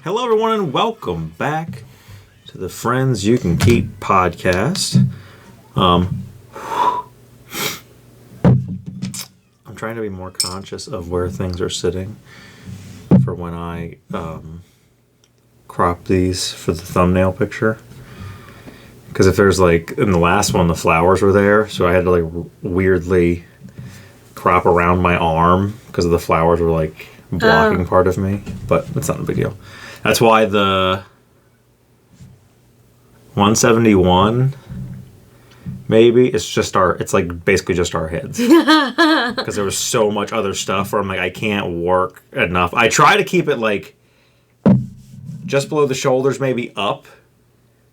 Hello, everyone, and welcome back to the Friends You Can Keep podcast. I'm trying to be more conscious of where things are sitting for when I crop these for the thumbnail picture. Because if there's like, in the last one, the flowers were there, so I had to like weirdly crop around my arm because the flowers were like blocking part of me, but it's not a big deal. That's why the 171 maybe it's like basically just our heads because there was so much other stuff where I'm like, I can't work enough. I try to keep it like just below the shoulders, maybe up,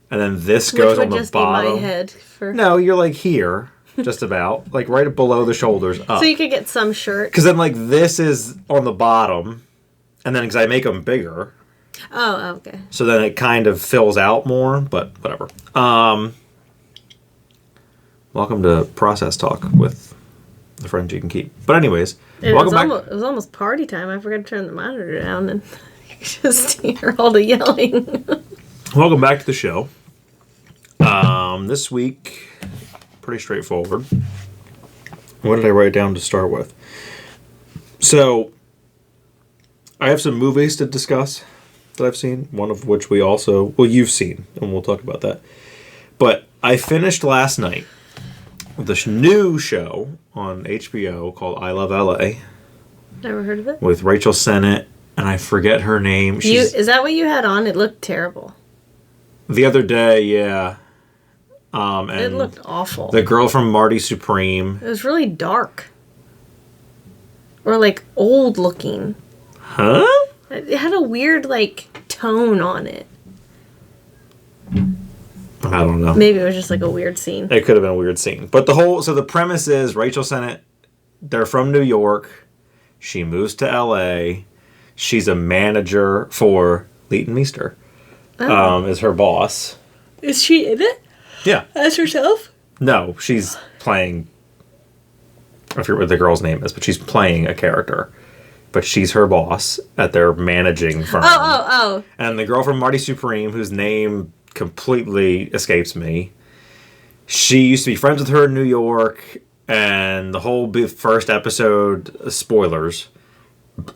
and then this goes on the just bottom. Be my head for... No, you're like here. Just about like right below the shoulders up. So you could get some shirt. Because then like this is on the bottom, and then because I make them bigger. Oh, okay. So then it kind of fills out more, but whatever. Welcome to Process Talk with the Friends You Can Keep. But anyways, welcome back. It was almost party time. I forgot to turn the monitor down, and you could just hear all the yelling. Welcome back to the show. This week, pretty straightforward. What did I write down to start with? So, I have some movies to discuss that I've seen, one of which you've seen, and we'll talk about that. But I finished last night this new show on HBO called I Love LA. Never heard of it? With Rachel Sennett, and I forget her name. Is that what you had on? It looked terrible. The other day, yeah. And it looked awful. The girl from Marty Supreme. It was really dark. Or like old looking. Huh? It had a weird like tone on it. I don't know. Maybe it was just like a weird scene. It could have been a weird scene. But the premise is Rachel Sennett, they're from New York. She moves to LA. She's a manager for Leighton Meester. Is her boss. Is she in it? Yeah. As herself? No, she's playing, I forget what the girl's name is, but she's playing a character. But she's her boss at their managing firm. Oh. And the girl from Marty Supreme, whose name completely escapes me, she used to be friends with her in New York, and the whole first episode, spoilers,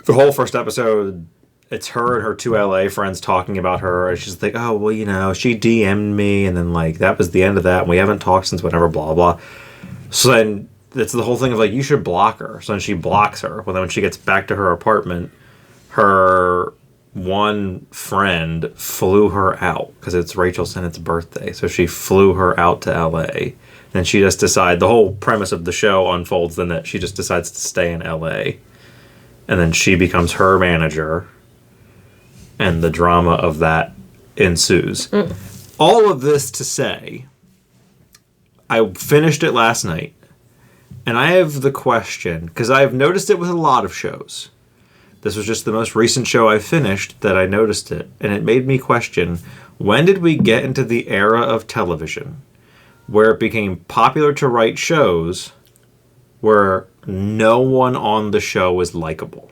the whole first episode, it's her and her two LA friends talking about her, and she's like, oh, well, she DM'd me, and then, like, that was the end of that, and we haven't talked since whatever, blah, blah. So then it's the whole thing of, like, you should block her. So then she blocks her. Well, then when she gets back to her apartment, her one friend flew her out, because it's Rachel Sennett's birthday, so she flew her out to LA. Then she just the whole premise of the show unfolds then that she just decides to stay in LA. And then she becomes her manager, and the drama of that ensues. All of this to say, I finished it last night, and I have the question, because I've noticed it with a lot of shows. This was just the most recent show I finished that I noticed it, and it made me question, when did we get into the era of television where it became popular to write shows where no one on the show is likable?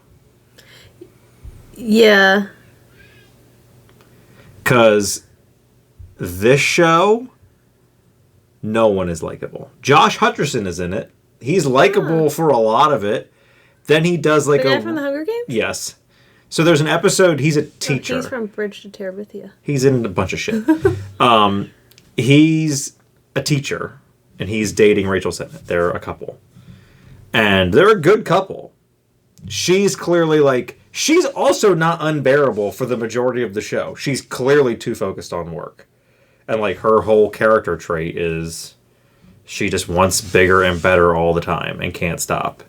Yeah. Because this show, no one is likable. Josh Hutcherson is in it. He's likable for a lot of it. Then he does like the guy from the Hunger Games? Yes. So there's an episode, he's a teacher. He's from Bridge to Terabithia. He's in a bunch of shit. He's a teacher, and he's dating Rachel Sennett. They're a couple. And they're a good couple. She's clearly like, she's also not unbearable for the majority of the show. She's clearly too focused on work. And like her whole character trait is she just wants bigger and better all the time and can't stop.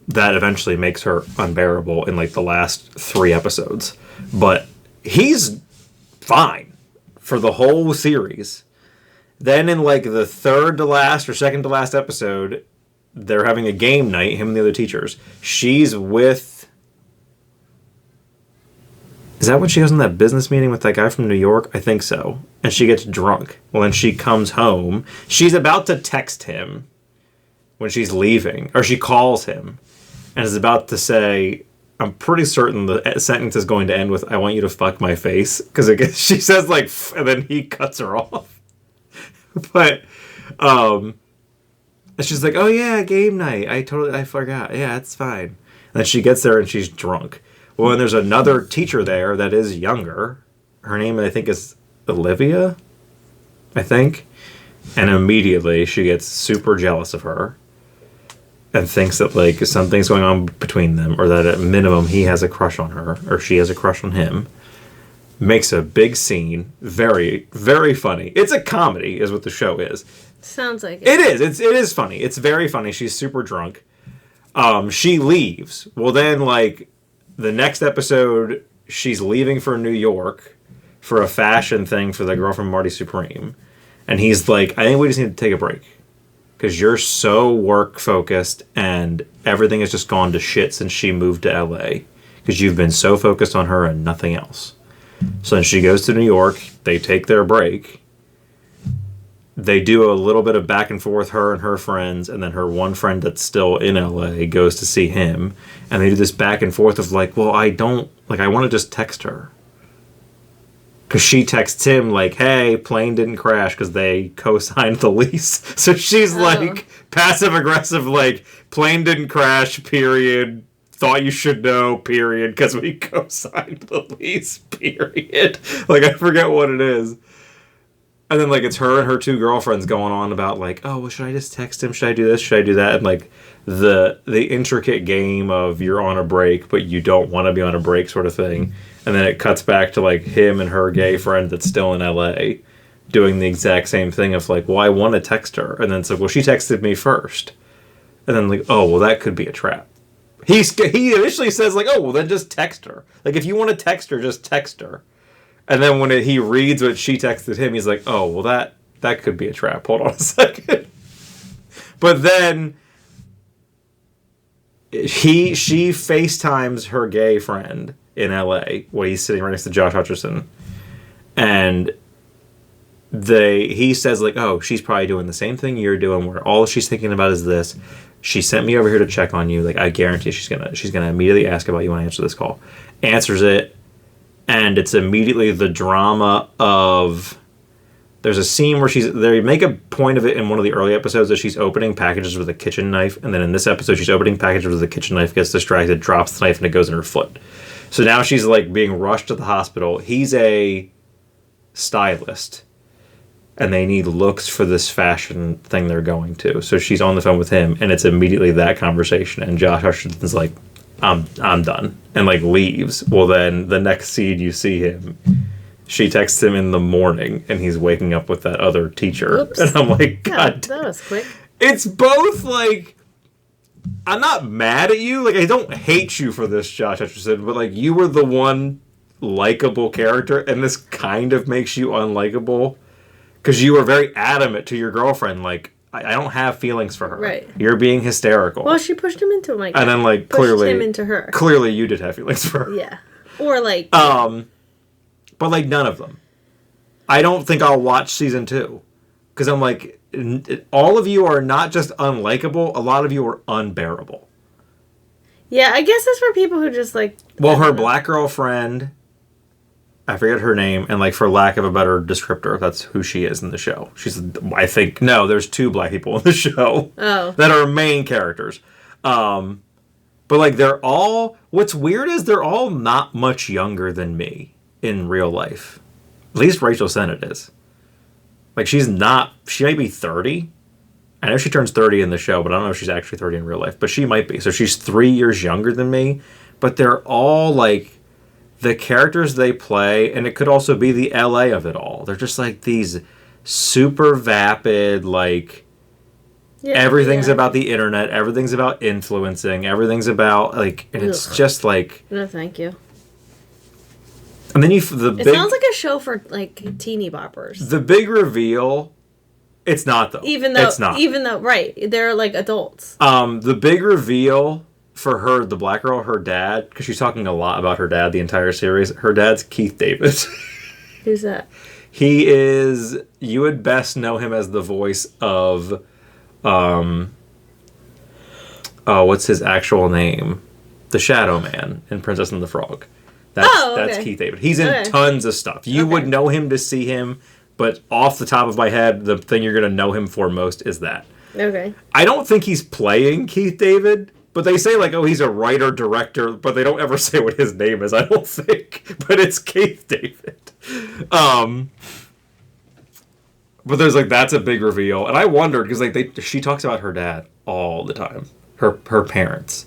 That eventually makes her unbearable in like the last 3 episodes. But he's fine for the whole series. Then in like the third to last or second to last episode, they're having a game night, him and the other teachers. She's with... Is that when she goes in that business meeting with that guy from New York? I think so. And she gets drunk. Well, then she comes home. She's about to text him when she's leaving. Or she calls him. And is about to say, I'm pretty certain the sentence is going to end with "I want you to fuck my face," because she says like, and then he cuts her off. But and she's like, "Oh yeah, game night. I forgot. Yeah, it's fine." And then she gets there and she's drunk. Well, and there's another teacher there that is younger. Her name, I think, is Olivia, I think. And immediately she gets super jealous of her and thinks that, like, something's going on between them, or that at minimum he has a crush on her, or she has a crush on him. Makes a big scene. Very, very funny. It's a comedy, is what the show is. Sounds like it. It is. It is funny. It's very funny. She's super drunk. She leaves. Well, then, like, the next episode, she's leaving for New York for a fashion thing for the girl from Marty Supreme. And he's like, I think we just need to take a break. Because you're so work-focused and everything has just gone to shit since she moved to L.A. Because you've been so focused on her and nothing else. So then she goes to New York. They take their break. They do a little bit of back and forth, her and her friends, and then her one friend that's still in LA goes to see him, and they do this back and forth of like, well, I want to just text her. Because she texts him like, hey, plane didn't crash because they co-signed the lease. So she's like passive-aggressive, like, plane didn't crash, period. Thought you should know, period, because we co-signed the lease, period. Like, I forget what it is. And then, like, it's her and her two girlfriends going on about, like, oh, well, should I just text him? Should I do this? Should I do that? And, like, the intricate game of you're on a break, but you don't want to be on a break sort of thing. And then it cuts back to, like, him and her gay friend that's still in L.A. doing the exact same thing of, like, well, I want to text her. And then it's like, well, she texted me first. And then, like, oh, well, that could be a trap. He initially says, like, oh, well, then just text her. Like, if you want to text her, just text her. And then when he reads what she texted him, he's like, oh, well, that could be a trap. Hold on a second. But then she FaceTimes her gay friend in L.A. when he's sitting right next to Josh Hutcherson. And he says, like, oh, she's probably doing the same thing you're doing, where all she's thinking about is this. She sent me over here to check on you. Like, I guarantee she's gonna immediately ask about you when I answer this call. Answers it. And it's immediately the drama of... There's a scene where they make a point of it in one of the early episodes that she's opening packages with a kitchen knife. And then in this episode, she's opening packages with a kitchen knife, gets distracted, drops the knife, and it goes in her foot. So now she's, like, being rushed to the hospital. He's a stylist. And they need looks for this fashion thing they're going to. So she's on the phone with him, and it's immediately that conversation. And Josh Hutcherson's like, I'm done, and like leaves. Well, then the next scene you see him, she texts him in the morning, and he's waking up with that other teacher. Oops. And I'm like, God, that was quick. It's both like, I'm not mad at you, like I don't hate you for this, Josh Hutcherson, but like you were the one likable character, and this kind of makes you unlikable because you were very adamant to your girlfriend, like, I don't have feelings for her. Right. You're being hysterical. Well, she pushed him into him, like, and then like pushed clearly him into her. Clearly, you did have feelings for her. Yeah. Or like. But like none of them. I don't think I'll watch season 2 because I'm like, all of you are not just unlikable. A lot of you are unbearable. Yeah, I guess it's for people who just like. Well, her black girlfriend. I forget her name, and like for lack of a better descriptor, that's who she is in the show. There's 2 black people in the show that are main characters. But like they're all, what's weird is they're all not much younger than me in real life. At least Rachel Sennett is. Like she might be 30. I know she turns 30 in the show, but I don't know if she's actually 30 in real life, but she might be. So she's 3 years younger than me, but they're all like, the characters they play, and it could also be the LA of it all. They're just like these super vapid, like everything's about the internet, everything's about influencing, everything's about like, and it's just like no, thank you. And then it sounds like a show for like teeny boppers. The big reveal, it's not though. Even though right, they're like adults. The big reveal. For her, the black girl, her dad, because she's talking a lot about her dad the entire series. Her dad's Keith David. Who's that? He is, you would best know him as the voice of, what's his actual name? the Shadow Man in Princess and the Frog. That's Keith David. He's in tons of stuff. You would know him to see him, but off the top of my head, the thing you're going to know him for most is that. Okay. I don't think he's playing Keith David, but they say, like, oh, he's a writer, director, but they don't ever say what his name is, I don't think. But it's Keith David. But there's, like, that's a big reveal. And I wondered, because, like, she talks about her dad all the time. Her parents.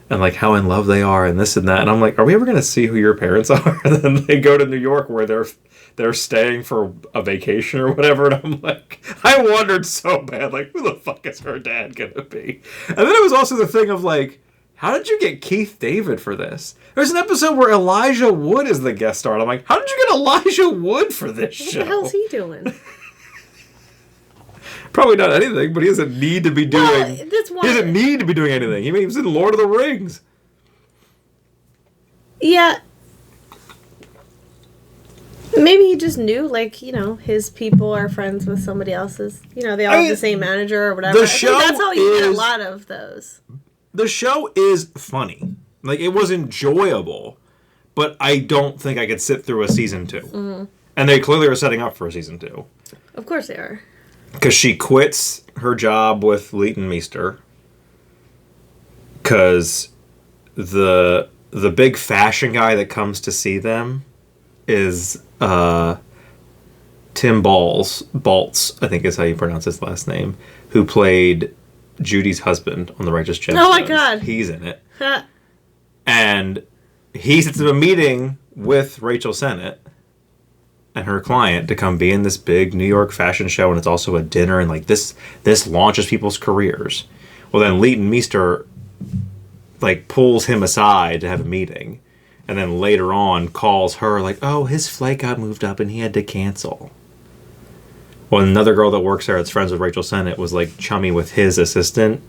And, like, how in love they are and this and that. And I'm like, are we ever going to see who your parents are? And then they go to New York where they're staying for a vacation or whatever. And I'm like, I wondered so bad, like, who the fuck is her dad going to be? And then it was also the thing of, like, how did you get Keith David for this? There's an episode where Elijah Wood is the guest star. And I'm like, how did you get Elijah Wood for this show? What the hell's he doing? Probably not anything, but he doesn't need to be doing. Well, that's why. He doesn't need to be doing anything. He was in Lord of the Rings. Yeah. Maybe he just knew, like, you know, his people are friends with somebody else's. You know, they all have the same manager or whatever. The show that's how you get a lot of those. The show is funny. Like, it was enjoyable, but I don't think I could sit through a season 2. Mm-hmm. And they clearly are setting up for a season 2. Of course they are. Because she quits her job with Leighton Meester. Because the big fashion guy that comes to see them is Tim Baltz, I think is how you pronounce his last name, who played Judy's husband on The Righteous Gemstones. Oh my God. He's in it. And he sits in a meeting with Rachel Sennett and her client to come be in this big New York fashion show, and it's also a dinner, and like this launches people's careers. Well, then Leighton Meester like pulls him aside to have a meeting, and then later on calls her like, oh, his flight got moved up and he had to cancel. Well, another girl that works there that's friends with Rachel Sennett was like chummy with his assistant,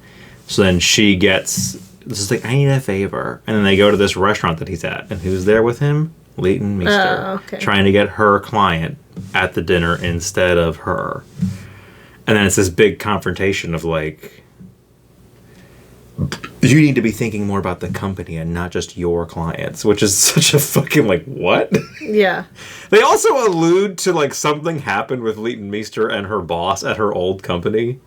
so then she gets this is like, I need a favor, and then they go to this restaurant that he's at, and who's there with him? Leighton Meester, trying to get her client at the dinner instead of her. And then it's this big confrontation of like, you need to be thinking more about the company and not just your clients, which is such a fucking like, what? Yeah. They also allude to like something happened with Leighton Meester and her boss at her old company,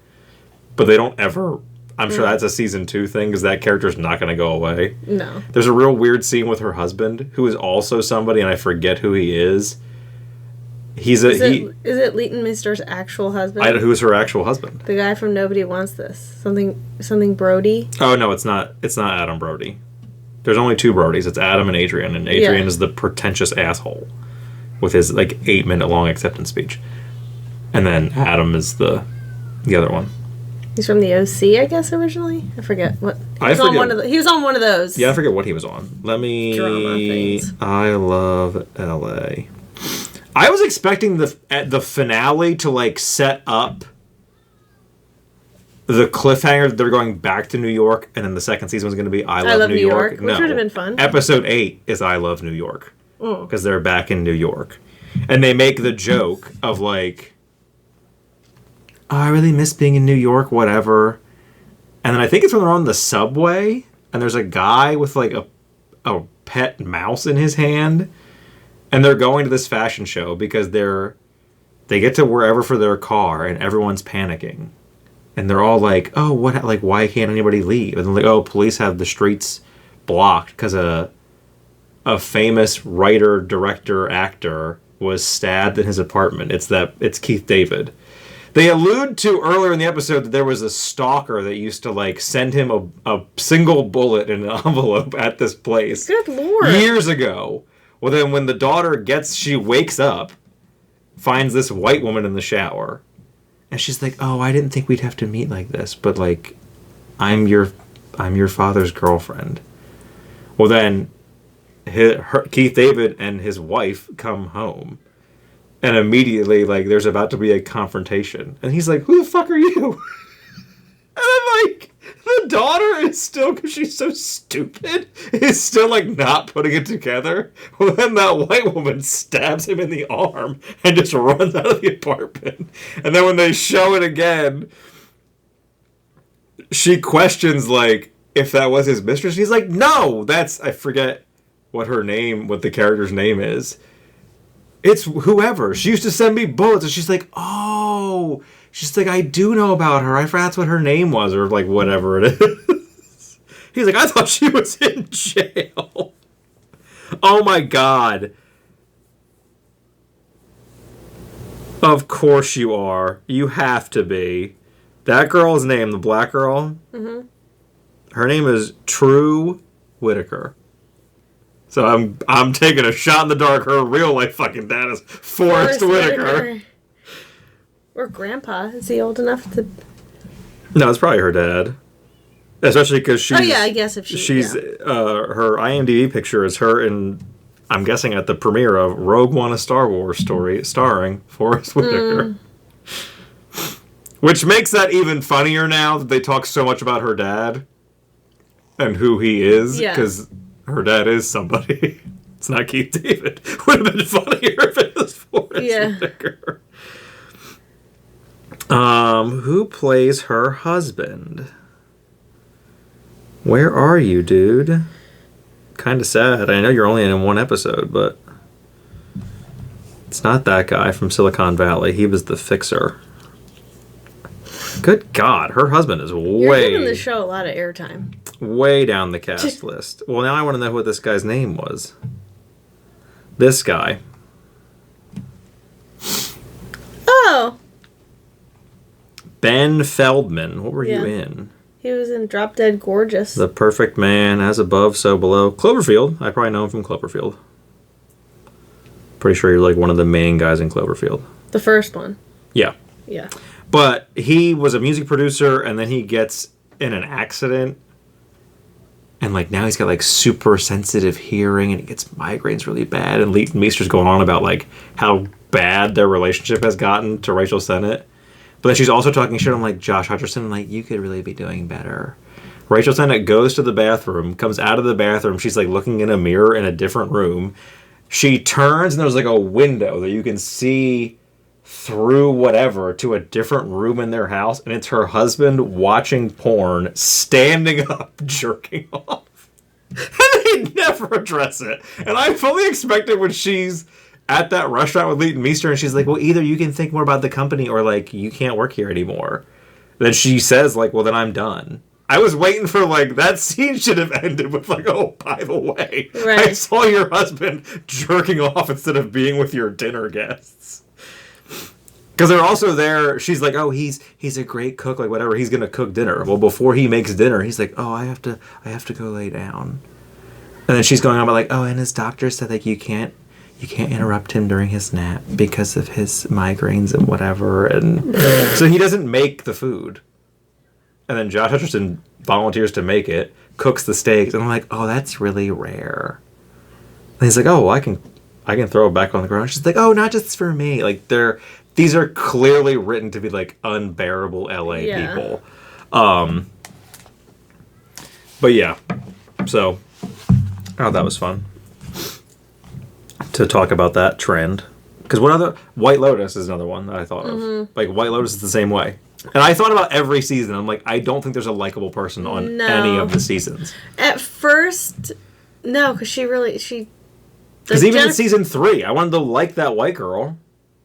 but they don't ever... I'm sure that's a season 2 thing, because that character's not going to go away. No. There's a real weird scene with her husband, who is also somebody, and I forget who he is. Is it Leighton Meester's actual husband? Who's her actual husband? The guy from Nobody Wants This. Something Brody? Oh, no, it's not Adam Brody. There's only 2 Brodys. It's Adam and Adrian is the pretentious asshole with his, like, 8-minute long acceptance speech. And then Adam is the other one. He's from the OC, I guess, originally? I forget what. He was on one of those. Yeah, I forget what he was on. Drama things. I love LA. I was expecting the finale to, like, set up the cliffhanger that they're going back to New York, and then the second season was going to be I Love New York. Which would have been fun. Episode 8 is I Love New York. Because they're back in New York. And they make the joke of, like... Oh, I really miss being in New York, whatever. And then I think it's when they're on the subway, and there's a guy with, like, a pet mouse in his hand, and they're going to this fashion show because they get to wherever for their car, and everyone's panicking. And they're all like, oh, why can't anybody leave? And they're like, oh, police have the streets blocked because a famous writer, director, actor was stabbed in his apartment. It's Keith David. They allude to earlier in the episode that there was a stalker that used to like send him a single bullet in an envelope at this place. Good Lord. Years ago. Well, then when the daughter she wakes up, finds this white woman in the shower, and she's like, oh, I didn't think we'd have to meet like this, but like, I'm your father's girlfriend. Well, then Keith David and his wife come home. And immediately, like, there's about to be a confrontation. And he's like, who the fuck are you? And then, like, the daughter is still, because she's so stupid, is still, like, not putting it together. Well, then that white woman stabs him in the arm and just runs out of the apartment. And then when they show it again, she questions, like, if that was his mistress. He's like, no, that's, I forget what the character's name is. It's whoever. She used to send me bullets, and she's like, oh, she's like, I do know about her. I forgot that's what her name was, or like whatever it is. He's like, I thought she was in jail. Oh my God. Of course you are. You have to be. That girl's name, the black girl, her name is True Whitaker. So I'm taking a shot in the dark. Her real life fucking dad is Forrest Whitaker. Or Grandpa. Is he old enough to... No, it's probably her dad. Especially because she's... Oh, yeah, I guess if she's... her IMDb picture is her in... I'm guessing at the premiere of Rogue One, a Star Wars story, starring Forrest Whitaker. Which makes that even funnier now that they talk so much about her dad and who he is. Because her dad is somebody. It's not Keith David. Would have been funnier if it was Forrest Whitaker. Who plays her husband? Where are you, dude? Kind of sad. I know you're only in one episode, but it's not that guy from Silicon Valley. He was the fixer. Good God, her husband is You're giving the show a lot of airtime. Way down the cast list. Well, now I want to know what this guy's name was. This guy. Oh. Ben Feldman. What were you in? He was in Drop Dead Gorgeous. The Perfect Man, As Above, So Below. Cloverfield. I probably know him from Cloverfield. Pretty sure you're like one of the main guys in Cloverfield. The first one. Yeah. Yeah. But he was a music producer, and then he gets in an accident. And like now he's got like super sensitive hearing, and he gets migraines really bad. And Leighton Meester's going on about like how bad their relationship has gotten to Rachel Sennett. But then she's also talking shit on like Josh Hutcherson, like, you could really be doing better. Rachel Sennett goes to the bathroom, comes out of the bathroom, she's like looking in a mirror in a different room. She turns and there's like a window that you can see through whatever to a different room in their house, and it's her husband watching porn, standing up, jerking off. And they never address it. And I fully expected when she's at that restaurant with Leighton Meester, and she's like, well, either you can think more about the company or, like, you can't work here anymore. Then she says, like, well, then I'm done. I was waiting for, like, that scene should have ended with, like, oh, by the way, I saw your husband jerking off instead of being with your dinner guests. Because they're also there, she's like, oh, he's a great cook, like, whatever, he's going to cook dinner. Well, before he makes dinner, he's like, oh, I have to go lay down. And then she's going on about, like, oh, and his doctor said, like, you can't interrupt him during his nap because of his migraines and whatever. And so he doesn't make the food. And then Josh Hutcherson volunteers to make it, cooks the steaks, and I'm like, oh, that's really rare. And he's like, oh, well, I can throw it back on the ground. She's like, oh, not just for me. Like, these are clearly written to be like unbearable LA people. But yeah. So I thought that was fun to talk about that trend. Because what other... White Lotus is another one that I thought of. Like, White Lotus is the same way. And I thought about every season. I'm like, I don't think there's a likable person on any of the seasons. At first, no, because because even in season 3, I wanted to like that white girl.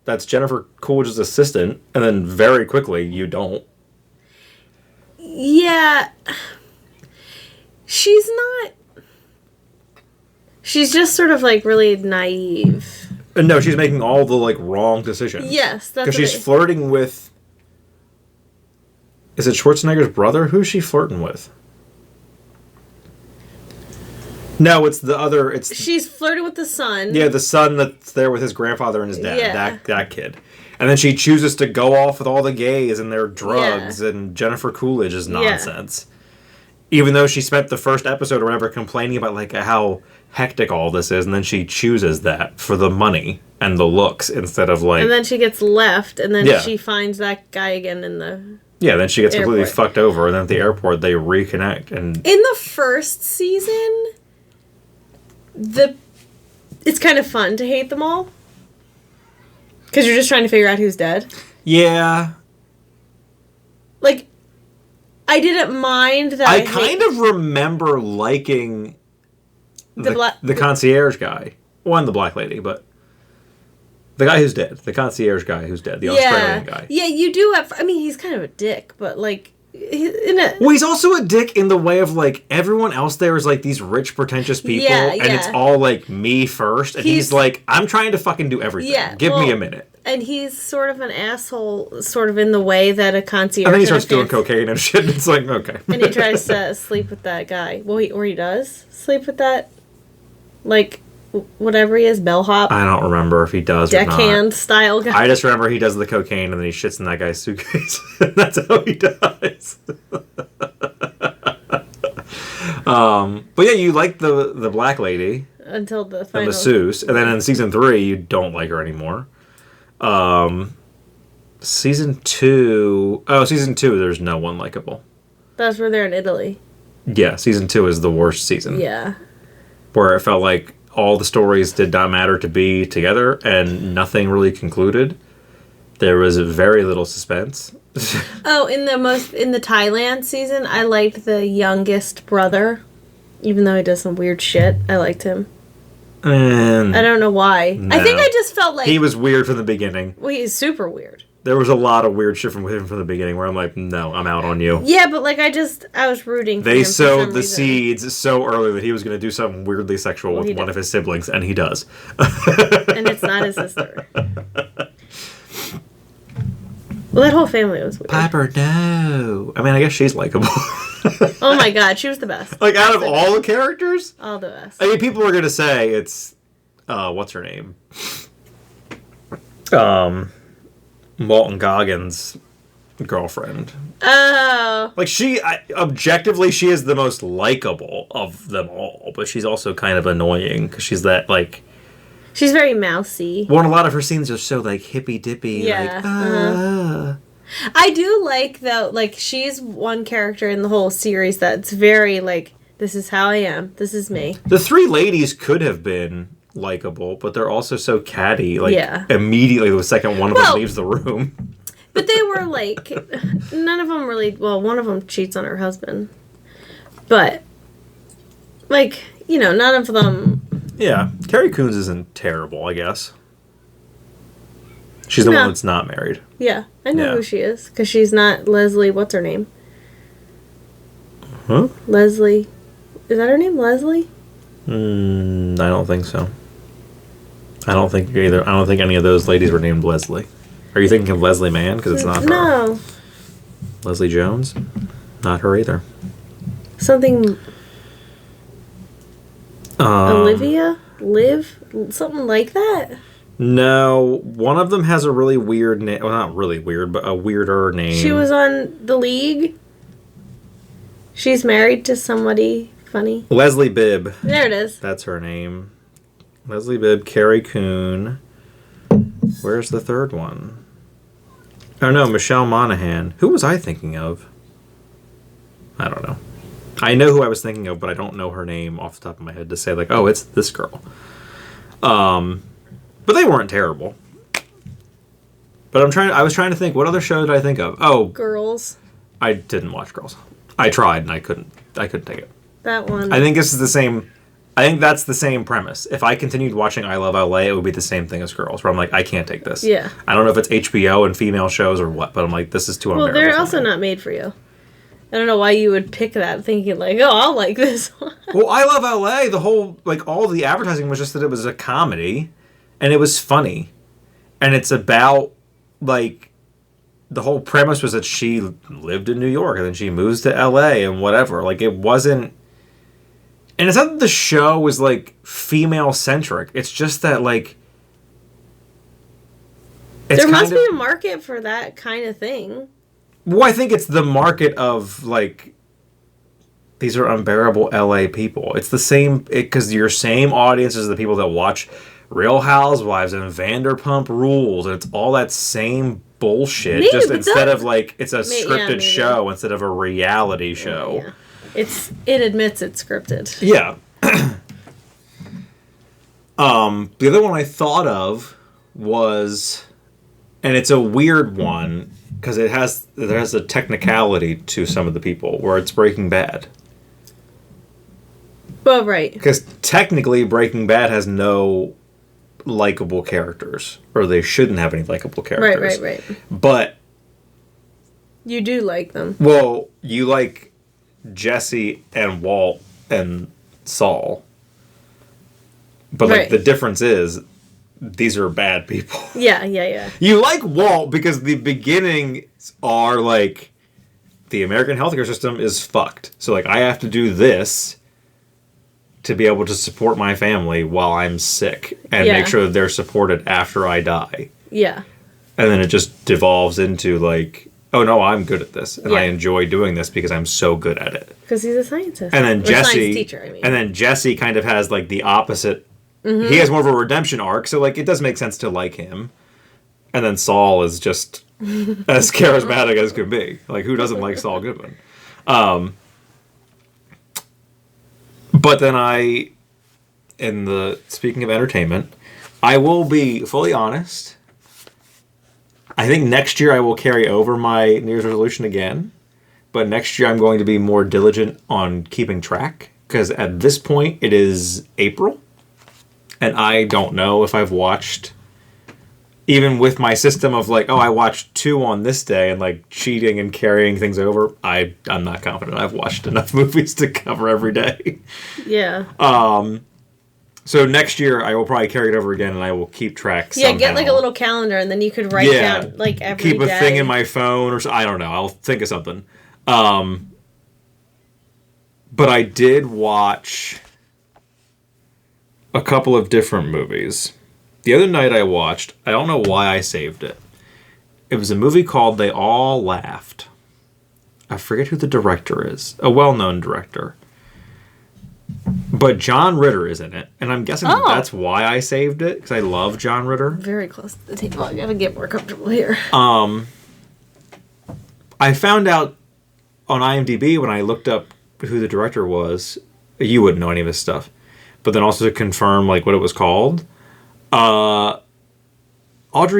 That's Jennifer Coolidge's assistant. And then very quickly, you don't. Yeah. She's not... She's just sort of, like, really naive. And no, she's making all the, like, wrong decisions. Yes, that's because she's flirting with... Is it Schwarzenegger's brother? Who's she flirting with? No, it's the other... She's flirting with the son. Yeah, the son that's there with his grandfather and his dad. Yeah. That kid. And then she chooses to go off with all the gays and their drugs and Jennifer Coolidge is nonsense. Yeah. Even though she spent the first episode or whatever complaining about like how hectic all this is, and then she chooses that for the money and the looks instead of like... And then she gets left, and then she finds that guy again in the... Yeah, then she gets completely fucked over, and then at the airport they reconnect. And in the first season, it's kind of fun to hate them all. Because you're just trying to figure out who's dead. Yeah. Like, I didn't mind that. I kind of remember liking the concierge guy. One, the black lady, but the guy who's dead. The concierge guy who's dead. The Australian guy. Yeah, you do have... I mean, he's kind of a dick, but, like... Well, he's also a dick in the way of, like, everyone else there is, like, these rich, pretentious people, and it's all, like, me first, and he's like, I'm trying to fucking do everything. Yeah, Give me a minute. And he's sort of an asshole, sort of in the way that a concierge... And then he starts doing cocaine and shit, and it's like, okay. And he tries to sleep with that guy. Well, he does sleep with that, like, whatever he is, bellhop. I don't remember if he does deckhand or not. Style guy. I just remember he does the cocaine and then he shits in that guy's suitcase. That's how he dies. But yeah, you like the black lady until the final. The masseuse, and then in season 3 you don't like her anymore. Season 2 there's no one likable. That's where they're in Italy. Yeah, season 2 is the worst season. Yeah. Where it felt like all the stories did not matter to be together, and nothing really concluded. There was very little suspense. Oh, in the Thailand season, I liked the youngest brother, even though he does some weird shit. I liked him. And I don't know why. No. I think I just felt like he was weird from the beginning. Well, he's super weird. There was a lot of weird shit from him from the beginning where I'm like, no, I'm out on you. Yeah, but like I was rooting for him. They sowed the seeds so early that he was going to do something weirdly sexual with one of his siblings, and he does. And it's not his sister. Well, that whole family was weird. Piper, no. I mean, I guess she's likable. Oh my god, she was the best. Like, out of all the characters? All the best. I mean, people are going to say it's, what's her name? Walton Goggins' girlfriend. Oh. Like, objectively, she is the most likable of them all, but she's also kind of annoying, because she's that, like... She's very mousy. Well, and a lot of her scenes are so, like, hippy-dippy, yeah. I do like, though, like, she's one character in the whole series that's very, like, this is how I am, this is me. The 3 ladies could have been likable, but they're also so catty. Like, immediately the second one of them leaves the room. But they were, like, none of them really, well, one of them cheats on her husband. But, like, you know, none of them... Yeah, Carrie Coons isn't terrible, I guess. She's the one that's not married. Yeah, I know who she is, because she's not Leslie, what's her name? Huh? Leslie. Is that her name, Leslie? I don't think so. I don't think any of those ladies were named Leslie. Are you thinking of Leslie Mann? Because it's not her. No. Leslie Jones? Not her either. Something... Olivia? Liv? Something like that? No. One of them has a really weird name. Well, not really weird, but a weirder name. She was on The League. She's married to somebody funny. Leslie Bibb. There it is. That's her name. Leslie Bibb, Carrie Coon. Where's the third one? Oh, no, Michelle Monaghan. Who was I thinking of? I don't know. I know who I was thinking of, but I don't know her name off the top of my head to say, like, oh, it's this girl. But they weren't terrible. But I was trying to think, what other show did I think of? Oh. Girls. I didn't watch Girls. I tried, and I couldn't take it. That one. I think this is the same... I think that's the same premise. If I continued watching I Love LA, it would be the same thing as Girls, where I'm like, I can't take this. Yeah. I don't know if it's HBO and female shows or what, but I'm like, this is too unbearable. Well, they're also not made for you. I don't know why you would pick that, thinking like, oh, I'll like this one. Well, I Love LA, the whole, like, all of the advertising was just that it was a comedy, and it was funny. And it's about, like, the whole premise was that she lived in New York, and then she moves to LA, and whatever. Like, it wasn't... And it's not that the show was, like, female-centric. It's just that, like... There must be a market for that kind of thing. Well, I think it's the market of, like, these are unbearable LA people. It's the same, because your same audience is the people that watch Real Housewives and Vanderpump Rules, and it's all that same bullshit. Maybe, just instead of, like, it's a scripted show instead of a reality show. Yeah. It admits it's scripted. Yeah. The other one I thought of was, and it's a weird one, because there's a technicality to some of the people where it's Breaking Bad. Well, right. Because technically Breaking Bad has no likable characters, or they shouldn't have any likable characters. Right. But you do like them. Well, you like Jesse and Walt and Saul. But like the difference is these are bad people. Yeah. You like Walt because the beginnings are like the American healthcare system is fucked. So like I have to do this to be able to support my family while I'm sick and make sure that they're supported after I die. Yeah. And then it just devolves into like, oh no, I'm good at this and I enjoy doing this because I'm so good at it. Because he's a scientist. And then Jesse, science teacher, I mean. And then Jesse kind of has like the opposite. He has more of a redemption arc, so like it does make sense to like him. And then Saul is just as charismatic as can be. Like who doesn't like Saul Goodman? But then speaking of entertainment, I will be fully honest. I think next year I will carry over my New Year's resolution again. But next year I'm going to be more diligent on keeping track. Because at this point it is April. And I don't know if I've watched, even with my system of like, oh, I watched 2 on this day and like cheating and carrying things over. I'm not confident I've watched enough movies to cover every day. Yeah. So next year I will probably carry it over again and I will keep track somehow. Yeah, get like a little calendar and then you could write down like every keep a day. thing in my phone or I don't know. I'll think of something. But I did watch a couple of different movies. The other night I watched, I don't know why I saved it. It was a movie called They All Laughed. I forget who the director is. A well-known director. But John Ritter is in it. And I'm guessing that's why I saved it. Because I love John Ritter. Very close to the table. I gotta get more comfortable here. I found out on IMDb when I looked up who the director was. You wouldn't know any of his stuff. But then also to confirm like what it was called, Audrey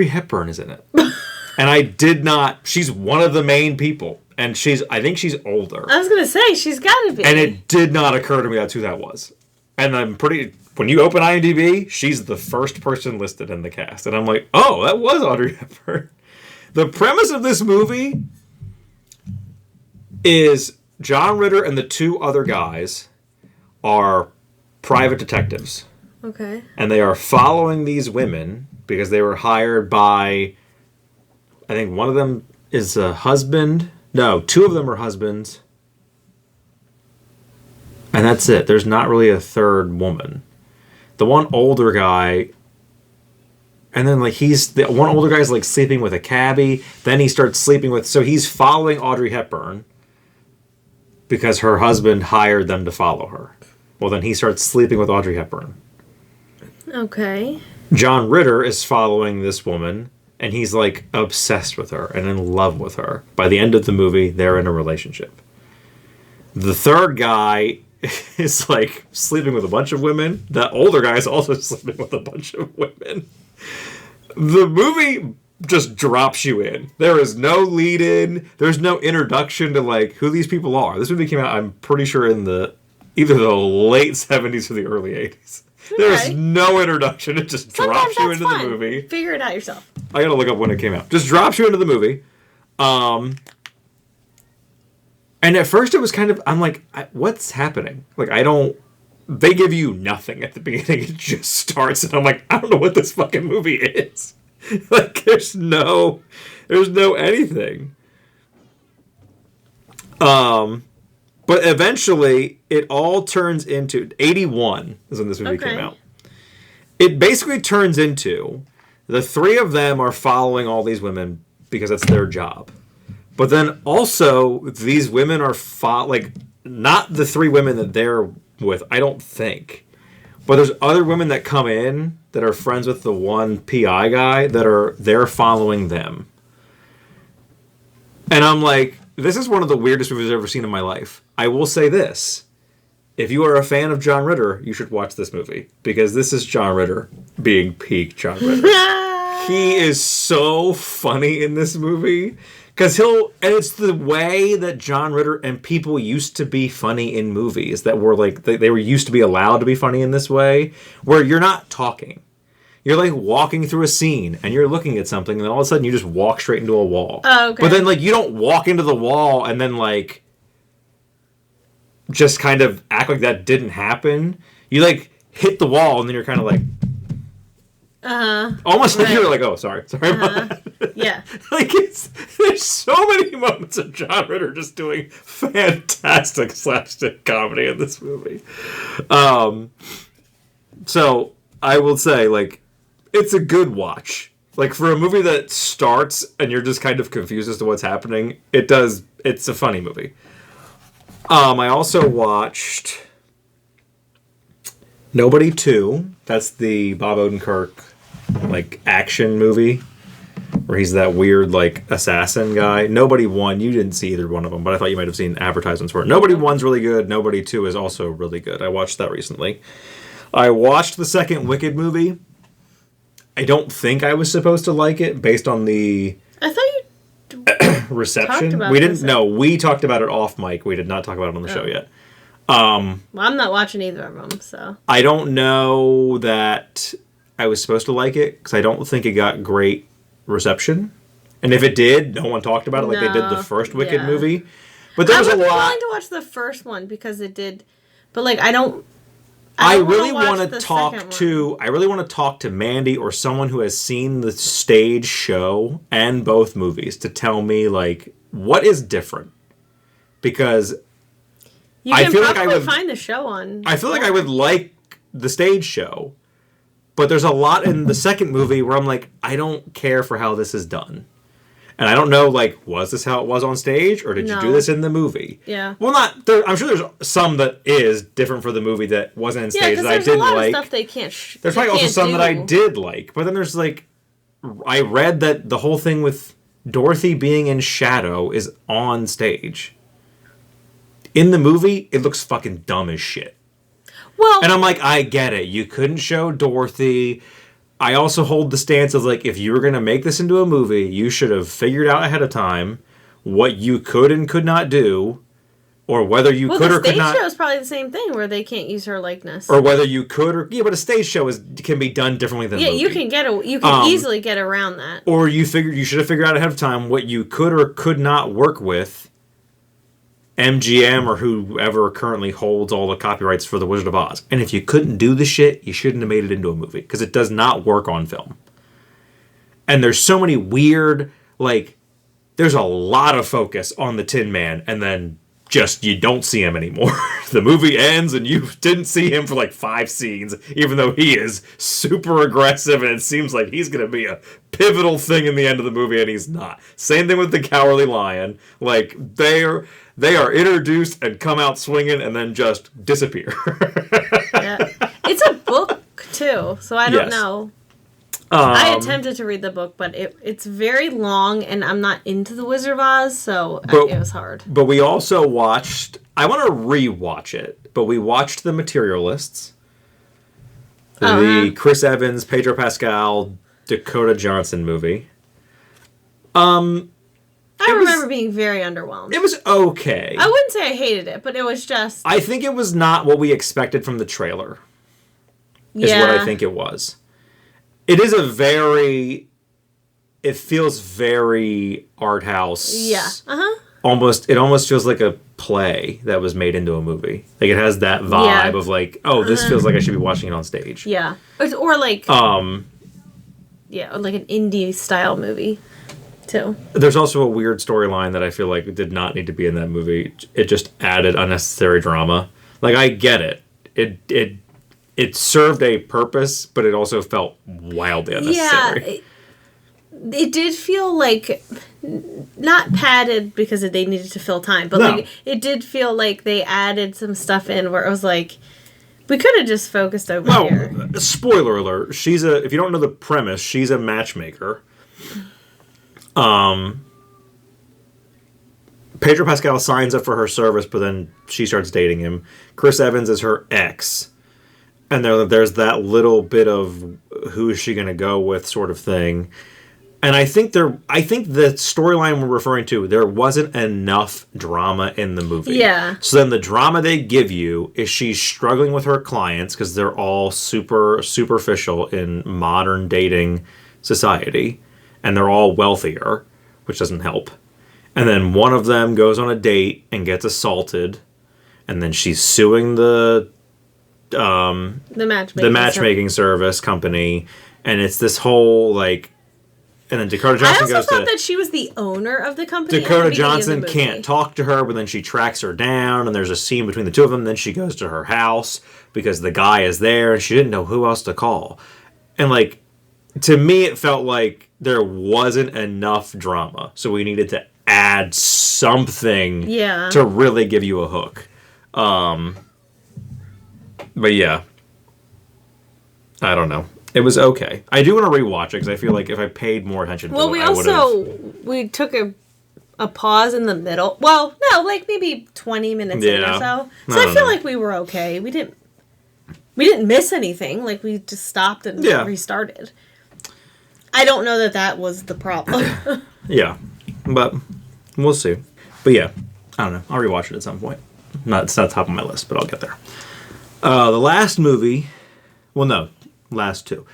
Hepburn is in it. And I did not, she's one of the main people. And I think she's older. I was going to say, she's got to be. And it did not occur to me that's who that was. And when you open IMDb, she's the first person listed in the cast. And I'm like, oh, that was Audrey Hepburn. The premise of this movie is John Ritter and the 2 other guys are private detectives. Okay. And they are following these women because they were hired by, I think one of them is a husband. No, 2 of them are husbands. And that's it. There's not really a third woman. The one older guy, and then like the one older guy's like sleeping with a cabbie. Then he starts sleeping with, so he's following Audrey Hepburn because her husband hired them to follow her. Well, then he starts sleeping with Audrey Hepburn. Okay. John Ritter is following this woman, and he's, like, obsessed with her and in love with her. By the end of the movie, they're in a relationship. The third guy is, like, sleeping with a bunch of women. The older guy is also sleeping with a bunch of women. The movie just drops you in. There is no lead-in. There's no introduction to, like, who these people are. This movie came out, I'm pretty sure, in either the late 70s or the early 80s. There's no introduction. It just drops you into the movie. Figure it out yourself. I gotta look up when it came out. Just drops you into the movie. And at first it was kind of, I'm like, what's happening? Like, they give you nothing at the beginning. It just starts and I'm like, I don't know what this fucking movie is. Like, there's no anything. But eventually, it all turns into... 81 is when this movie came out. It basically turns into... The 3 of them are following all these women because that's their job. But then also, these women are... not the 3 women that they're with, I don't think. But there's other women that come in that are friends with the one PI guy they're following them. And I'm like... This is one of the weirdest movies I've ever seen in my life. I will say this. If you are a fan of John Ritter, you should watch this movie. Because this is John Ritter being peak John Ritter. He is so funny in this movie. Because and it's the way that John Ritter and people used to be funny in movies that were like, they were used to be allowed to be funny in this way, where you're not talking. You're like walking through a scene and you're looking at something and then all of a sudden you just walk straight into a wall. Oh, okay. But then like you don't walk into the wall and then like just kind of act like that didn't happen. You like hit the wall and then you're kind of like, almost like you're like, oh, sorry about that. Yeah. Like there's so many moments of John Ritter just doing fantastic slapstick comedy in this movie. So I will say, like, it's a good watch. Like, for a movie that starts and you're just kind of confused as to what's happening, it's a funny movie. I also watched Nobody 2. That's the Bob Odenkirk, like, action movie where he's that weird, like, assassin guy. Nobody 1. You didn't see either one of them, but I thought you might have seen advertisements for it. Nobody 1's really good. Nobody 2 is also really good. I watched that recently. I watched the second Wicked movie. I don't think I was supposed to like it based on the I thought you reception. We didn't know. We talked about it off mic. We did not talk about it on the show yet. Well, I'm not watching either of them, so. I don't know that I was supposed to like it because I don't think it got great reception. And if it did, no one talked about it like they did the first Wicked movie. But there was a lot. I was willing to watch the first one because it did, but like I really want to talk to Mandy or someone who has seen the stage show and both movies to tell me like what is different, because I feel like I would find the show on. I feel like I would like the stage show, but there's a lot in the second movie where I'm like, I don't care for how this is done. And I don't know, like, was this how it was on stage, or did you do this in the movie? Yeah. Well, I'm sure there's some that is different for the movie that wasn't in stage that I didn't like. there's a lot of stuff they can't there's probably also some that I did like. But then there's, like, I read that the whole thing with Dorothy being in shadow is on stage. In the movie, it looks fucking dumb as shit. Well. And I'm like, I get it. You couldn't show Dorothy. I also hold the stance of, like, if you were going to make this into a movie, you should have figured out ahead of time what you could and could not do, or whether you could or could not. The stage show is probably the same thing, where they can't use her likeness. Or whether you could or... Yeah, but a stage show can be done differently than a movie. Yeah, you can easily get around that. Or you should have figured out ahead of time what you could or could not work with MGM or whoever currently holds all the copyrights for The Wizard of Oz. And if you couldn't do the shit, you shouldn't have made it into a movie, because it does not work on film. And there's so many weird, like, there's a lot of focus on the Tin Man, and then just you don't see him anymore. The movie ends and you didn't see him for like 5 scenes, even though he is super aggressive and it seems like he's going to be a pivotal thing in the end of the movie, and he's not. Same thing with the Cowardly Lion. Like, they are introduced and come out swinging and then just disappear. Yeah. It's a book too, so I don't know. I attempted to read the book, but it's very long, and I'm not into The Wizard of Oz, so it was hard. But we also watched... I want to rewatch it, but we watched The Materialists. The Chris Evans, Pedro Pascal, Dakota Johnson movie. I remember being very underwhelmed. It was okay. I wouldn't say I hated it, but it was just... I think it was not what we expected from the trailer. Is what I think it was. It is it feels very art house. Yeah. It almost feels like a play that was made into a movie. Like, it has that vibe of like, oh, this feels like I should be watching it on stage. Yeah. Or like... like an indie style movie too. There's also a weird storyline that I feel like did not need to be in that movie. It just added unnecessary drama. Like, I get it. It served a purpose, but it also felt wildly unnecessary. Yeah, it did feel like not padded because they needed to fill time, but like it did feel like they added some stuff in where it was like, we could have just focused over here. Spoiler alert: if you don't know the premise, she's a matchmaker. Pedro Pascal signs up for her service, but then she starts dating him. Chris Evans is her ex. And there's that little bit of who is she going to go with sort of thing. And I think the storyline we're referring to, there wasn't enough drama in the movie. Yeah. So then the drama they give you is she's struggling with her clients because they're all super superficial in modern dating society. And they're all wealthier, which doesn't help. And then one of them goes on a date and gets assaulted. And then she's suing the matchmaking service company. And it's this whole, like... And then Dakota Johnson goes to... I also thought that she was the owner of the company. Dakota Johnson can't talk to her, but then she tracks her down, and there's a scene between the two of them. Then she goes to her house because the guy is there, and she didn't know who else to call. And, like, to me, it felt like there wasn't enough drama. So we needed to add something to really give you a hook. But, yeah. I don't know. It was okay. I do want to rewatch it because I feel like if I paid more attention to it, we took a pause in the middle. Well, no, like maybe 20 minutes in or so. So I feel like we were okay. We didn't miss anything. Like we just stopped and restarted. I don't know that was the problem. Yeah, but we'll see. But yeah, I don't know. I'll rewatch it at some point. It's not top of my list, but I'll get there. The last movie. Well, no. Last two.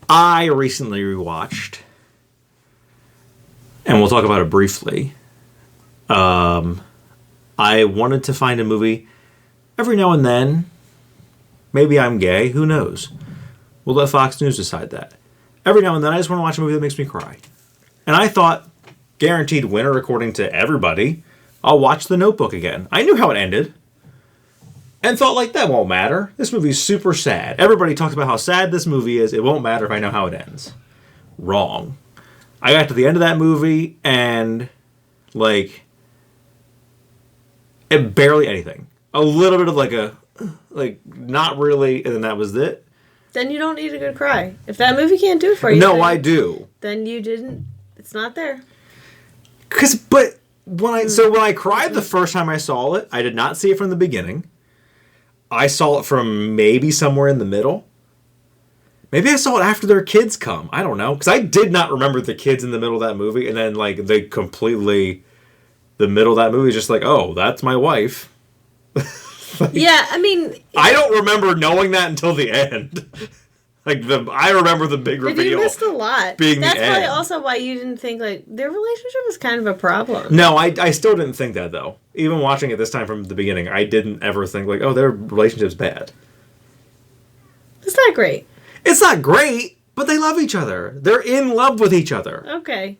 I recently rewatched, and we'll talk about it briefly. I wanted to find a movie every now and then. Maybe I'm gay. Who knows? We'll let Fox News decide that. Every now and then, I just want to watch a movie that makes me cry. And I thought, guaranteed winner according to everybody, I'll watch The Notebook again. I knew how it ended. And thought, like, that won't matter. This movie's super sad. Everybody talks about how sad this movie is. It won't matter if I know how it ends. Wrong. I got to the end of that movie, and, like, it barely anything. A little bit of, like, not really, and then that was it. Then you don't need a good cry. If that movie can't do it for you. No, I do. Then you didn't. It's not there. When I cried the first time I saw it, I did not see it from the beginning. I saw it from maybe somewhere in the middle. Maybe I saw it after their kids come. I don't know. Because I did not remember the kids in the middle of that movie. And then, like, the middle of that movie is just like, oh, that's my wife. Yeah, I mean... I don't remember knowing that until the end. I remember the big reveal. You missed a lot. That's probably also why you didn't think, like, their relationship was kind of a problem. No, I still didn't think that, though. Even watching it this time from the beginning, I didn't ever think, like, oh, their relationship's bad. It's not great. It's not great, but they love each other. They're in love with each other. Okay.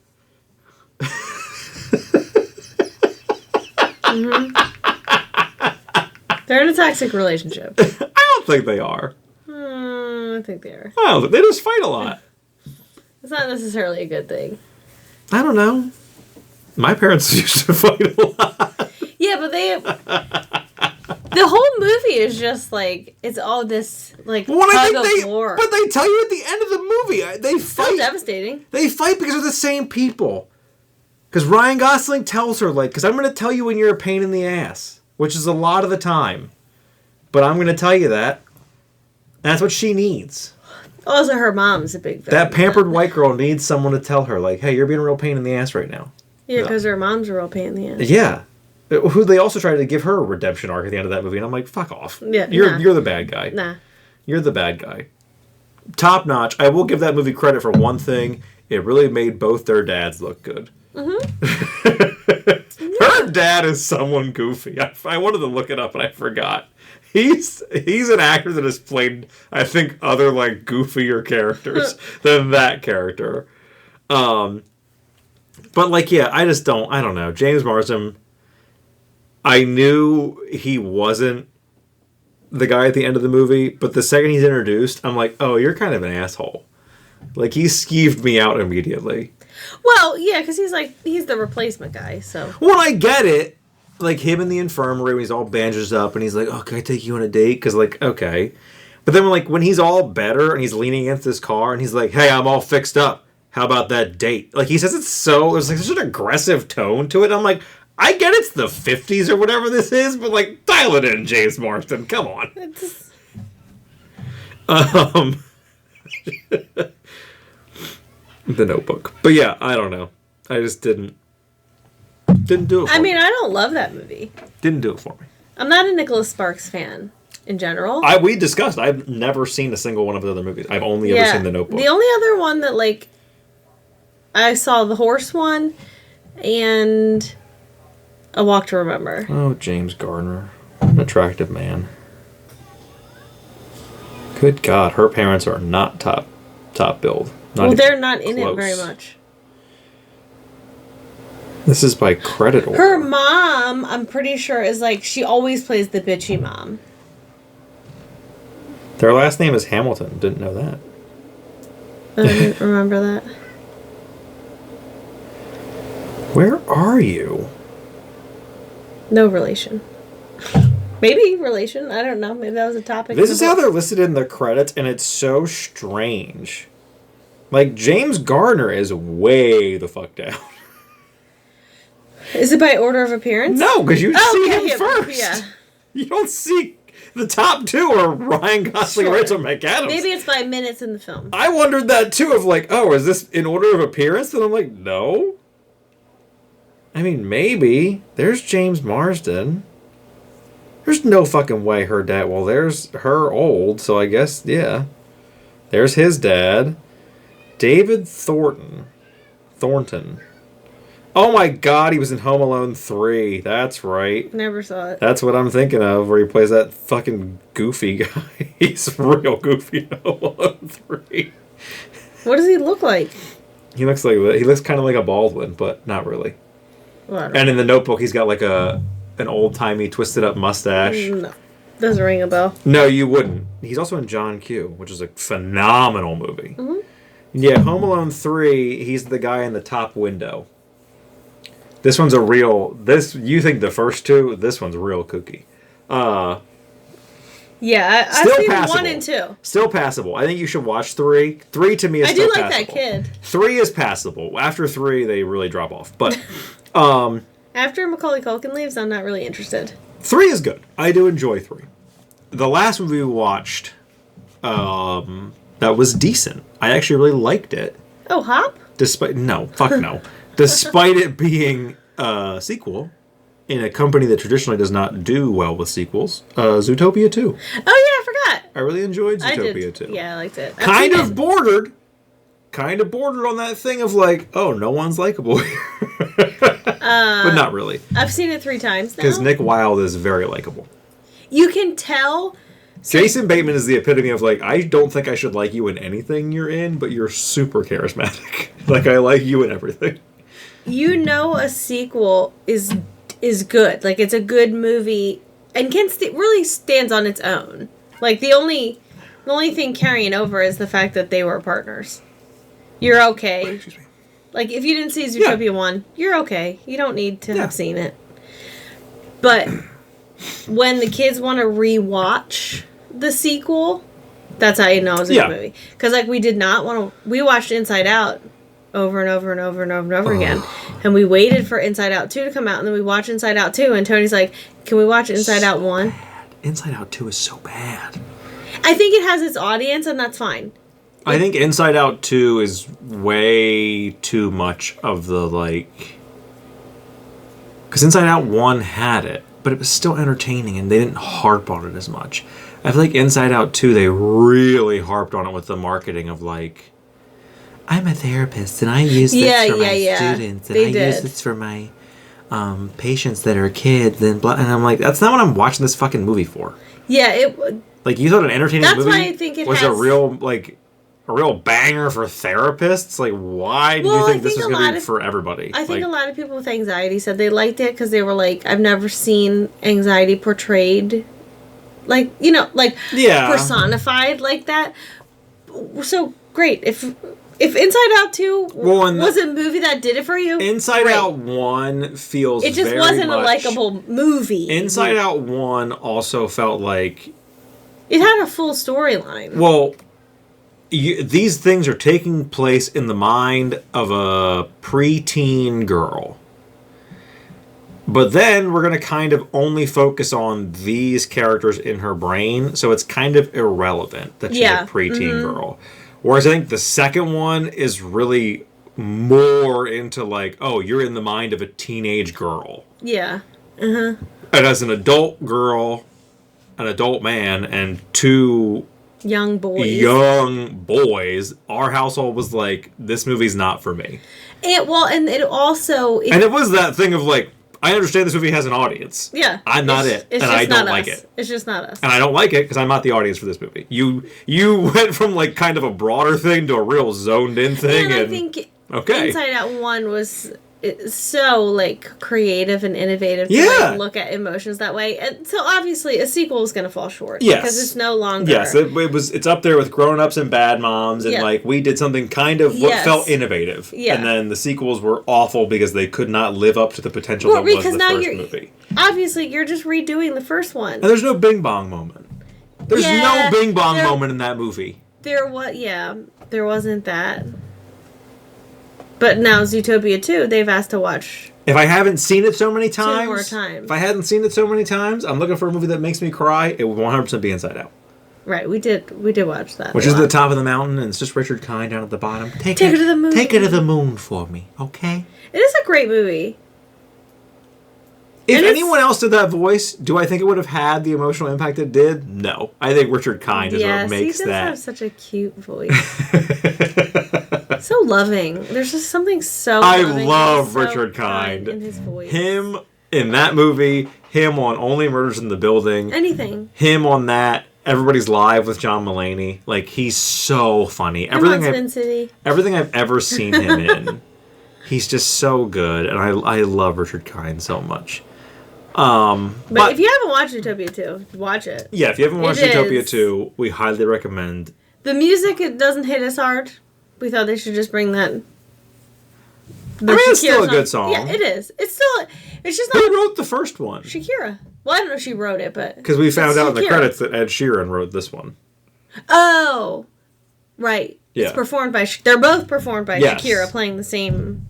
Mm-hmm. They're in a toxic relationship. I don't think they are. I think they are. Oh, they just fight a lot. It's not necessarily a good thing. I don't know. My parents used to fight a lot. Yeah, but the whole movie is just like, it's all this, like, tug of war. But they tell you at the end of the movie, they fight. So devastating. They fight because they're the same people. Because Ryan Gosling tells her, like, because I'm going to tell you when you're a pain in the ass, which is a lot of the time. But I'm going to tell you that. That's what she needs. Also, her mom's a big fan. That pampered white girl needs someone to tell her, like, hey, you're being a real pain in the ass right now. Yeah, because her mom's a real pain in the ass. Yeah. Who they also tried to give her a redemption arc at the end of that movie, and I'm like, fuck off. Yeah, you're the bad guy. Nah. You're the bad guy. Top notch. I will give that movie credit for one thing. It really made both their dads look good. Mm-hmm. Her dad is someone goofy. I wanted to look it up, and I forgot. He's an actor that has played, I think, other, like, goofier characters than that character. But, like, yeah, I don't know. James Marsden, I knew he wasn't the guy at the end of the movie, but the second he's introduced, I'm like, oh, you're kind of an asshole. Like, he skeeved me out immediately. Well, yeah, because he's the replacement guy, so. Well, I get it. Like, him in the infirmary when he's all bandaged up and he's like, oh, can I take you on a date? Because, like, okay. But then, when he's all better and he's leaning against his car and he's like, hey, I'm all fixed up. How about that date? Like, he says there's like such an aggressive tone to it. I'm like, I get it's the 50s or whatever this is, but, like, dial it in, James Marsden. Come on. The Notebook. But yeah, I don't know. I just didn't do it for me. I don't love that movie. Didn't do it for me. I'm not a Nicholas Sparks fan in general. We discussed. I've never seen a single one of the other movies. I've only ever seen The Notebook. The only other one that, like, I saw the horse one and A Walk to Remember. Oh, James Garner. An attractive man. Good God, her parents are not top billed. They're not in it very much. This is by credit order. Her mom, I'm pretty sure, is like, she always plays the bitchy mom. Their last name is Hamilton. Didn't know that. I didn't remember that. Where are you? No relation. Maybe relation. I don't know. Maybe that was a topic. This is how they're listed in the credits, and it's so strange. Like, James Garner is way the fuck down. Is it by order of appearance? No, because you see him first. first. Yeah. You don't see the top two are Ryan Gosling and Rachel McAdams. Maybe it's by minutes in the film. I wondered that too, of like, oh, is this in order of appearance? And I'm like, no. I mean, maybe. There's James Marsden. There's no fucking way her dad... Well, there's her old, so I guess, yeah. There's his dad. David Thornton. Oh my God, he was in Home Alone 3. That's right. Never saw it. That's what I'm thinking of, where he plays that fucking goofy guy. He's real goofy in Home Alone 3. What does he look like? He looks kind of like a Baldwin, but not really. Well, and in The Notebook, he's got like an old-timey twisted up mustache. No. Doesn't ring a bell. No, you wouldn't. He's also in John Q, which is a phenomenal movie. Mm-hmm. Yeah, Home Alone 3, he's the guy in the top window. This one's a real... You think the first two, this one's real kooky. Yeah, I've seen passable. 1 and 2. Still passable. I think you should watch 3. 3 to me is still passable. I do like that kid. 3 is passable. After 3, they really drop off. But after Macaulay Culkin leaves, I'm not really interested. 3 is good. I do enjoy 3. The last movie we watched, that was decent. I actually really liked it. Oh, Hop? No. Despite it being a sequel in a company that traditionally does not do well with sequels, Zootopia 2. Oh, yeah, I forgot. I really enjoed Zootopia 2. Yeah, I liked it. Kind of bordered on that thing of like, oh, no one's likable here. But not really. I've seen it 3 times now. Because Nick Wilde is very likable. You can tell... Jason Bateman is the epitome of like, I don't think I should like you in anything you're in, but you're super charismatic. Like, I like you in everything. You know a sequel is good. Like, it's a good movie and really stands on its own. Like, the only thing carrying over is the fact that they were partners. You're okay. Excuse me. Like, if you didn't see Zootopia 1, you're okay. You don't need to have seen it. But when the kids want to rewatch the sequel, that's how you know it's a good movie. Because, like, we did not want to... We watched Inside Out over and over and over and over and over again. And we waited for Inside Out 2 to come out, and then we watched Inside Out 2, and Tony's like, can we watch Inside Out 1? Bad. Inside Out 2 is so bad. I think it has its audience, and that's fine. I think Inside Out 2 is way too much of the, like... Because Inside Out 1 had it, but it was still entertaining, and they didn't harp on it as much. I feel like Inside Out 2, they really harped on it with the marketing of, like... I'm a therapist, and I use this for my students, and I use this for my patients that are kids, and blah. And I'm like, that's not what I'm watching this fucking movie for. Yeah, it. Like, you thought an entertaining movie why I think was a real banger for therapists? Like, why do you think this was going to be for everybody? I think a lot of people with anxiety said they liked it because they were like, I've never seen anxiety portrayed, like, personified like that. So great if Inside Out 2 was a movie that did it for you, Inside Out 1 feels it just very wasn't much, a likable movie. Inside Out 1 also felt like... It had a full storyline. Well, these things are taking place in the mind of a preteen girl. But then we're going to kind of only focus on these characters in her brain, so it's kind of irrelevant that she's a preteen girl. Whereas I think the second one is really more into like, oh, you're in the mind of a teenage girl. Yeah. Uh-huh. And as an adult girl, an adult man, and two young boys, our household was like, this movie's not for me. And it also... and it was that thing of like, I understand this movie has an audience. Yeah. I'm not it, and I don't like it. It's just not us. And I don't like it because I'm not the audience for this movie. You went from like kind of a broader thing to a real zoned in thing. And I think Inside Out 1 was so like creative and innovative to like, look at emotions that way. And so obviously a sequel is going to fall short. Yes. Because it's no longer... Yes, it's up there with Grown Ups and Bad Moms, and like we did something kind of what felt innovative. Yeah. And then the sequels were awful because they could not live up to the potential that was the first movie. Obviously, you're just redoing the first one. And there's no Bing Bong moment. There's no Bing Bong moment in that movie. There wasn't that. But now Zootopia 2, they've asked to watch. If I haven't seen it so many times, 2 more times. If I hadn't seen it so many times, I'm looking for a movie that makes me cry. It would 100% be Inside Out. Right, we did watch that. Which is at the top of the mountain, and it's just Richard Kind down at the bottom. Take her to the moon. Take her to the moon for me, okay? It is a great movie. If anyone else did that voice, do I think it would have had the emotional impact it did? No. I think Richard Kind is what makes that. He does have such a cute voice. So loving. There's just something so loving. I love Richard Kind. In his voice. Him in that movie, him on Only Murders in the Building. Anything. Him on that. Everybody's Live with John Mulaney. Like, he's so funny. Everything I've ever seen him in. He's just so good. And I love Richard Kind so much. But if you haven't watched Zootopia 2, watch it. Yeah, if you haven't watched Zootopia 2, we highly recommend. The music, it doesn't hit as hard. We thought they should just bring that. It's still a good song. Yeah, it is. It's just not. Who wrote the first one? Shakira. Well, I don't know if she wrote it, but because we found out in the credits that Ed Sheeran wrote this one. Oh, right. Yeah. It's performed by. They're both performed by Shakira, playing the same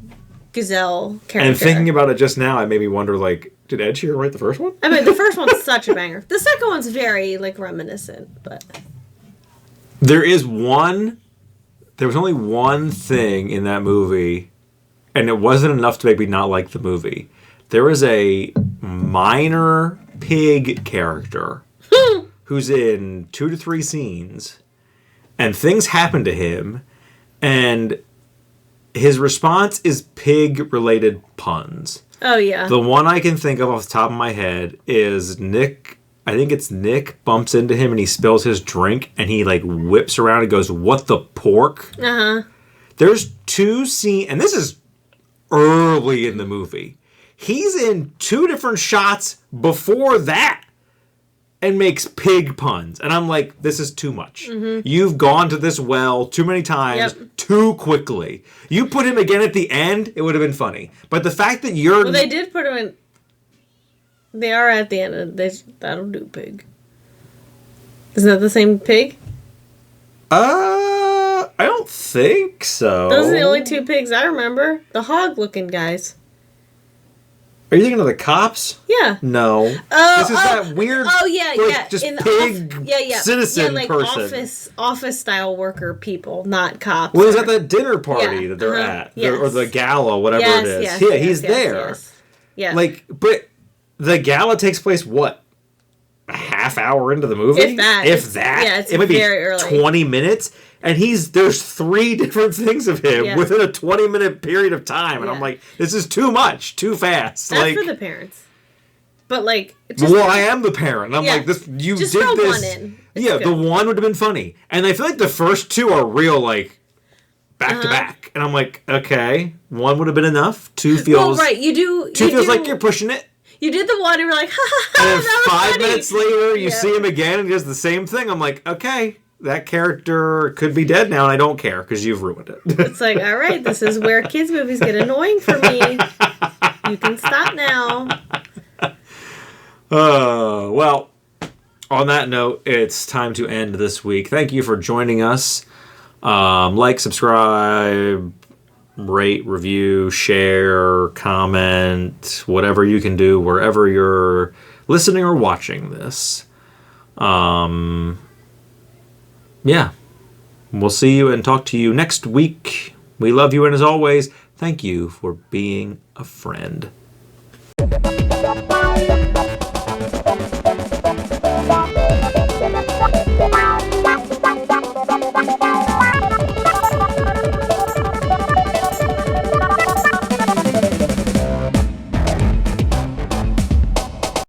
gazelle character. And thinking about it just now, it made me wonder, like, did Ed Sheeran write the first one? I mean, the first one's such a banger. The second one's very like reminiscent, but there was only one thing in that movie, and it wasn't enough to make me not like the movie. There was a minor pig character who's in 2 to 3 scenes, and things happen to him, and his response is pig-related puns. Oh, yeah. The one I can think of off the top of my head is Nick. I think it's Nick bumps into him and he spills his drink and he like whips around and goes, "What the pork?" Uh-huh. There's 2 scenes, and this is early in the movie. He's in 2 different shots before that and makes pig puns. And I'm like, this is too much. Mm-hmm. You've gone to this well too many times, too quickly. You put him again at the end, it would have been funny. But the fact that you're... Well, they did put him in... They are at the end of this. That'll do, pig. Isn't that the same pig? I don't think so. Those are the only 2 pigs I remember. The hog-looking guys. Are you thinking of the cops? Yeah. No. This is that weird. Oh yeah, like, yeah. Just pig citizen like person. Office style worker people, not cops. Well, is that the dinner party that they're at, or the gala, whatever it is? He's there. Yeah. Like, but the gala takes place what? A half hour into the movie? If that. Yeah, it's it might be very early. 20 minutes. And there's 3 different things of him within a 20-minute period of time. And I'm like, this is too much, too fast. That's for the parents. But like... I am the parent. I'm like, you just did throw this. One in. The one would have been funny. And I feel like the first 2 are real, like, back to back. And I'm like, okay, 1 would have been enough. 2 feels... Well, right, you do... 2 feels like you're pushing it. You did the one, and you were like, ha ha ha, and then that was 5 funny. minutes later, you see him again, and he does the same thing. I'm like, okay, that character could be dead now, and I don't care, because you've ruined it. It's like, all right, this is where kids' movies get annoying for me. You can stop now. Well, on that note, it's time to end this week. Thank you for joining us. Like, subscribe, rate, review, share, comment, whatever you can do wherever you're listening or watching this. Yeah. We'll see you and talk to you next week. We love you, and as always, thank you for being a friend.